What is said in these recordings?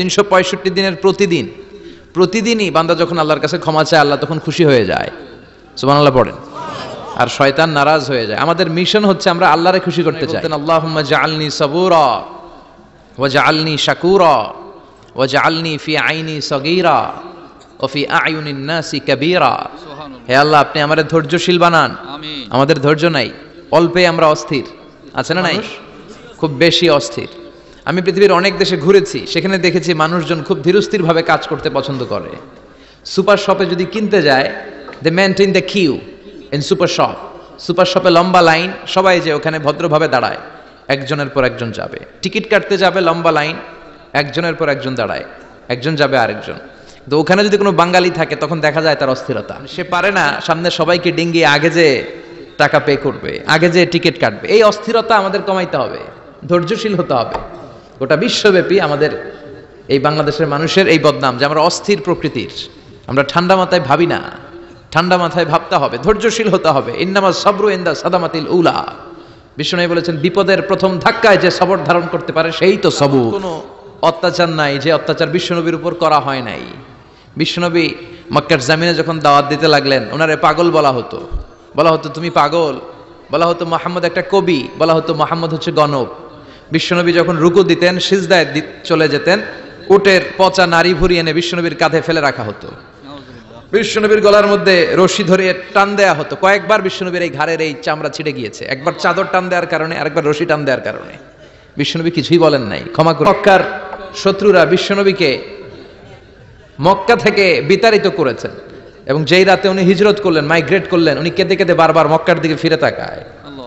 365 দিনের প্রতিদিনই বান্দা যখন আল্লাহর কাছে ক্ষমা চায় আল্লাহ তখন খুশি হয়ে যায়। সুবহানাল্লাহ পড়েন। আর শয়তান নারাজ হয়ে যায়। আমাদের মিশন হচ্ছে আমরা আল্লাহরে খুশি করতে চাই। আল্লাহুম্মা জাআলনি সাবুরা ওয়া জাআলনি শাকুরা ওয়া জাআলনি ফি আইনি সগীরা ওয়া ফি আয়ুনিন নাসি কাবীরা। হে আল্লাহ, আপনি আমাদের ধৈর্যশীল বানান। আমিন। আমাদের ধৈর্য নাই, অল্পে আমরা অস্থির, আছে না নাই? খুব বেশি অস্থির। আমি পৃথিবীর অনেক দেশে ঘুরেছি, সেখানে দেখেছি মানুষজন খুব ধীরস্থির ভাবে কাজ করতে পছন্দ করে। সুপার শপে যদি কিনতে যায়, they maintain the queue in super শপে লম্বা লাইন, সবাই যে ওখানে ভদ্রভাবে দাঁড়ায়, একজনের পর একজন যাবে। টিকিট কাটতে যাবে, লম্বা লাইন, একজনের পর একজন দাঁড়ায়, একজন যাবে আরেকজন। তো ওখানে যদি কোনো বাঙালি থাকে তখন দেখা যায় তার অস্থিরতা, সে পারে না সামনে সবাইকে ডিঙ্গিয়ে আগে যে টাকা পে করবে, আগে যে টিকিট কাটবে। এই অস্থিরতা আমাদের কমাইতে হবে, ধৈর্যশীল হতে হবে। গোটা বিশ্বব্যাপী আমাদের এই বাংলাদেশের মানুষের এই বদনাম যে আমরা অস্থির প্রকৃতির, আমরা ঠান্ডা মাথায় ভাবি না। ঠান্ডা মাথায় ভাবতে হবে, ধৈর্যশীল হতে হবে। ইন্নামাস সাবরু ইনদা সাদামাতিল উলা। বিষ্ণু বলেছেন, বিপদের প্রথম ধাক্কায় যে সবর ধারণ করতে পারে সেই তো সবুর। কোনো অত্যাচার নাই যে অত্যাচার বিশ্বনবীর উপর করা হয় নাই। বিশ্বনবী মক্কার জামিনে যখন দাওয়াত দিতে লাগলেন, ওনারে পাগল বলা হতো তুমি পাগল, বলা হতো মুহাম্মদ একটা কবি, বলা হতো মুহাম্মদ হচ্ছে গণক। বিশ্বনবী যখন রুকু দিতেন, সিজদায় চলে যেতেন, উটের পচা নারী ভুরি এনে বিশ্বনবীর কাঁধে ফেলে রাখা হতো। বিশ্বনবীর গলার মধ্যে রশি ধরে টান দেয়া হতো। কয়েকবার বিশ্বনবীর এই ঘাড়ের এই চামড়া ছিঁড়ে গিয়েছে, একবার চাদর টান দেওয়ার কারণে, আরেকবার রশি টান দেওয়ার কারণে। বিশ্বনবী কিছুই বলেন নাই, ক্ষমা করে। মক্কার শত্রুরা বিশ্বনবীকে মক্কা থেকে বিতাড়িত করেছেন, এবং যেই রাতে উনি হিজরত করলেন, মাইগ্রেট করলেন, উনি কেঁদে কেঁদে বারবার মক্কার দিকে ফিরে তাকায়,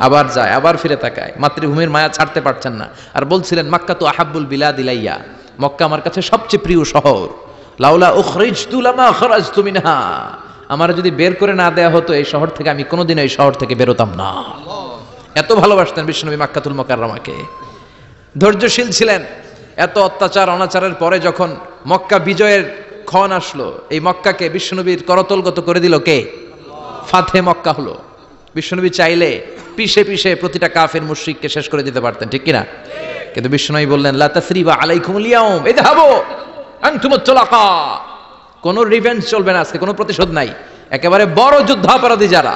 আবার যায়, আবার ফিরে তাকায়। মাতৃভূমির মায়া ছাড়তে পারছেন না। আর বলছিলেন, মক্কা তো আহাব্বুল বিলাদ ইলাইয়া, মক্কা আমার কাছে সবচেয়ে প্রিয় শহর। লাউলা উখরিজতু লামা খরাজতু মিনহা, আমার যদি বের করে না দেয়া হতো এই শহর থেকে, আমি কোনোদিন এই শহর থেকে বেরোতাম না। এত ভালোবাসতেন বিশ্বনবী মক্কাতুল মুকাররমাকে। ধৈর্যশীল ছিলেন। এত অত্যাচার অনাচারের পরে যখন মক্কা বিজয়ের ক্ষণ আসলো, এই মক্কাকে বিশ্বনবীর করতলগত করে দিল কে? ফাতে মক্কা হলো। বিশ্বনবী চাইলে পিষে পিষে প্রতিটা কাফের মুশরিককে শেষ করে দিতে পারতেন, ঠিক কিনা? কিন্তু বিশ্বনবী বললেন, লা তাসরিবা আলাইকুমুল ইয়াউম ইযহাবু আনতুমুত তুলাকা। কোনো রিভেঞ্জ চলবে না আজকে, কোনো প্রতিশোধ নাই। একেবারে বড় যুদ্ধাপরাধী যারা,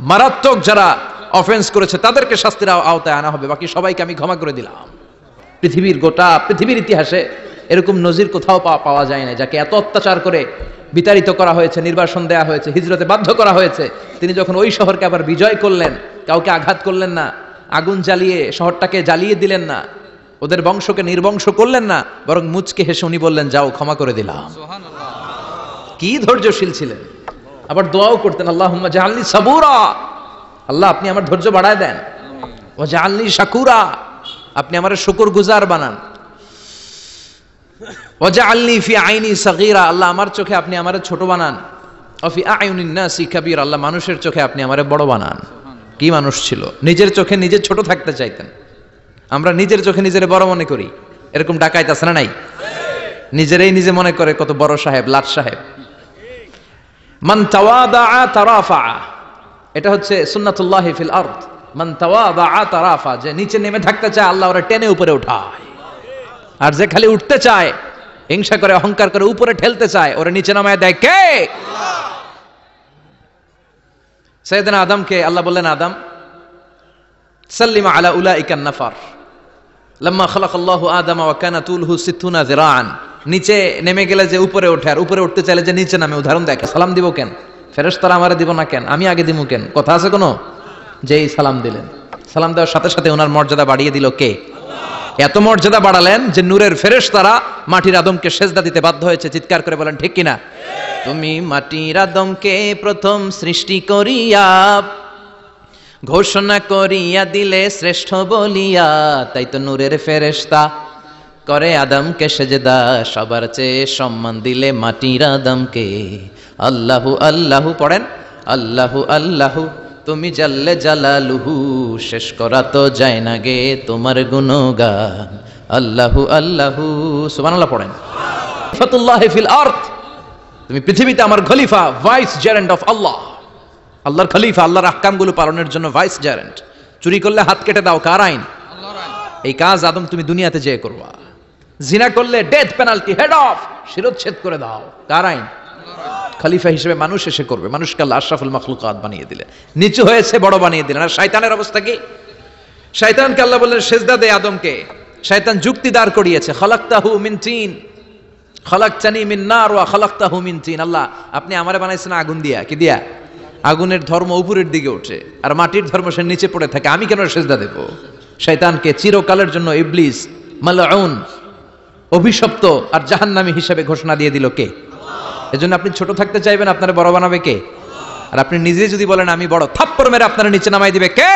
মারাত্মক যারা অফেন্স করেছে, তাদেরকে শাস্তির আওতায় আনা হবে, বাকি সবাইকে আমি ক্ষমা করে দিলাম। গোটা পৃথিবীর ইতিহাসে এরকম নজির কোথাও পাওয়া যায় না, যাকে এত অত্যাচার করে বিতাড়িত করা হয়েছে, নির্বাসন দেয়া হয়েছে, হিজরতে বাধ্য করা হয়েছে। তিনি যখন ওই শহরকে আবার বিজয় করলেন, কাউকে আঘাত করলেন না, আগুন জ্বালিয়ে শহরটাকে জ্বালিয়ে দিলেন না, ওদের বংশকে নির্বংশ করলেন না, বরং মুচকে হেসে উনি বললেন, যাও ক্ষমা করে দিলাম। কি ধৈর্যশীল ছিলেন। আবার দোয়াও করতেন, আল্লাহুম্মা জাআলনি সাবুরা, আল্লাহ আপনি আমার ধৈর্য বাড়ায় দেন। ওয়া জাআলনি শাকুরা, আপনি আমার শুকরগুজার বানান। ওয়াজআলনি ফি আইনি সাগীরা, আল্লাহ আমার চোখে আপনি আমারে ছোট বানান। ওয়া ফি আয়ুনিন নাসি কাবীরা, আল্লাহ মানুষের চোখে আপনি আমারে বড় বানান। কি মানুষ ছিল, নিজের চোখে নিজে ছোট থাকতে চাইতেন। আমরা নিজের চোখে নিজেরে বড় মনে করি, এরকম ডাকাইত আছে না নাই? নিজেরাই নিজে মনে করে কত বড় সাহেব, লাট সাহেব। মান তাওয়াদা তারাফা, এটা হচ্ছে সুন্নাতুল্লাহি ফিল আরদ। মান তাওয়াদা তারাফা, যে নিচে নেমে থাকতে চায় আল্লাহ ওরা টেনে উপরে উঠায়। আর যে খালি উঠতে চায়, হিংসা করে, অহংকার করে, উপরে ঠেলতে চায়, ওরা নিচে নামায় দেয় কে? সাইয়েদনা আদমকে আল্লাহ বললেন, আদম সাল্লিমা আলা উলাইকান নাফার লাম্মা খালাকাল্লাহু আদামা ওয়া কানা তুলহু 60 যিরাআন। নিচে নেমে গেলে যে উপরে ওঠে, আর উপরে উঠতে চাইলে যে নিচে নামে। উদাহরণ দেখে, সালাম দিব কেন? ফেরেশতারা আমারে দিব না কেন? আমি আগে দিব কেন? কথা আছে কোনো? যেই সালাম দিলেন, সালাম দেওয়ার সাথে সাথে ওনার মর্যাদা বাড়িয়ে দিল কে? এত মর্যাদা বাড়ালেন যে নূরের ফেরেশতারা মাটির আদমকে সেজদা দিতে বাধ্য হয়েছে। চিৎকার করে বলেন ঠিক কিনা? তুমি মাটির আদমকে প্রথম সৃষ্টি করিয়া ঘোষণা করিয়া দিলে শ্রেষ্ঠ বলিয়া, তাই তো নূরের ফেরেশতা করে আদমকে সেজদা। সবার চেয়ে সম্মান দিলে মাটির আদমকে। আল্লাহু আল্লাহু পড়েন, আল্লাহু আল্লাহু তুমি জাল্লে জালালুহু, শেষ করা তো যায় না গে তোমার গুণগান। আল্লাহু আল্লাহু, সুবহানাল্লাহ পড়েন। খলিফাতুল্লাহি ফিল আরদ, তুমি পৃথিবীতে আমার খলিফা, ভাইস জেরেন্ট অফ আল্লাহ। আল্লাহর খলিফা, আল্লাহর আহকামগুলো পালনের জন্য ভাইস জেরেন্ট। চুরি করলে হাত কেটে দাও, কার আইন? এই কাজ আদম তুমি দুনিয়াতে যেয়ে করবা। জিনা করলে ডেথ পেনাল্টি, হেড অফ, শিরচ্ছেদ করে দাও। কার আইন? খলিফা হিসেবে মানুষ এসে করবে। মানুষকে আল্লাহ আশরাফুল মাখলুকাত বানিয়ে দিলেন, নিচু হয়েছে বড় বানিয়ে দিলেন। আর শয়তানের অবস্থা কি? শয়তানকে আল্লাহ বললেন সেজদা দে আদমকে। শয়তান যুক্তি দাঁড় করিয়েছে, খালাকতাহু মিন তিন খালাকতানি মিন নার ওয়া খালাকতাহু মিন তিন। আল্লাহ আপনি আমারে বানাইছেন আগুন দিয়া, কি দিয়া? আগুনের ধর্ম উপরের দিকে ওঠে আর মাটির ধর্ম সে নিচে পড়ে থাকে, আমি কেন সেজদা দেব? শয়তানকে চিরকালের জন্য ইবলিস মালউন, অভিশপ্ত আর জাহান্নামী হিসেবে ঘোষণা দিয়ে দিল কে? এজন্য আপনি ছোট থাকতে চাইবেন, আপনারা বড় বানাবে কে? আর আপনি নিজে যদি বলেন আমি বড়, থাপ্পড় মেরে আপনারা নিচে নামাই দিবে কে?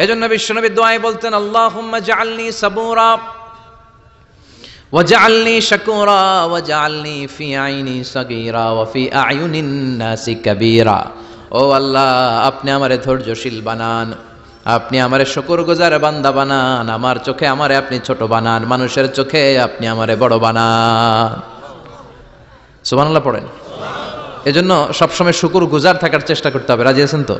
এজন্য বিশ্বনবী দোয়ায় বলতেন, আল্লাহুম্মা জাআলনি সাবুরা ওয়াজআলনি শাকুরা ওয়াজআলনি ফি আইনি সাগীরা ওয়া ফি আয়ুনিন নাসি কাবীরা। ও আল্লাহ, আপনি আমারে ধৈর্যশীল বানান, আপনি আমারে শুকরগুজার বান্দা বানান, আমার চোখে আমারে আপনি ছোট বানান, মানুষের চোখে আপনি আমারে বড় বানান। সুবহানাল্লাহ পড়েন। এজন্য সবসময় শুকরগুজার থাকার চেষ্টা করতে হবে। রাজি আছেন তো?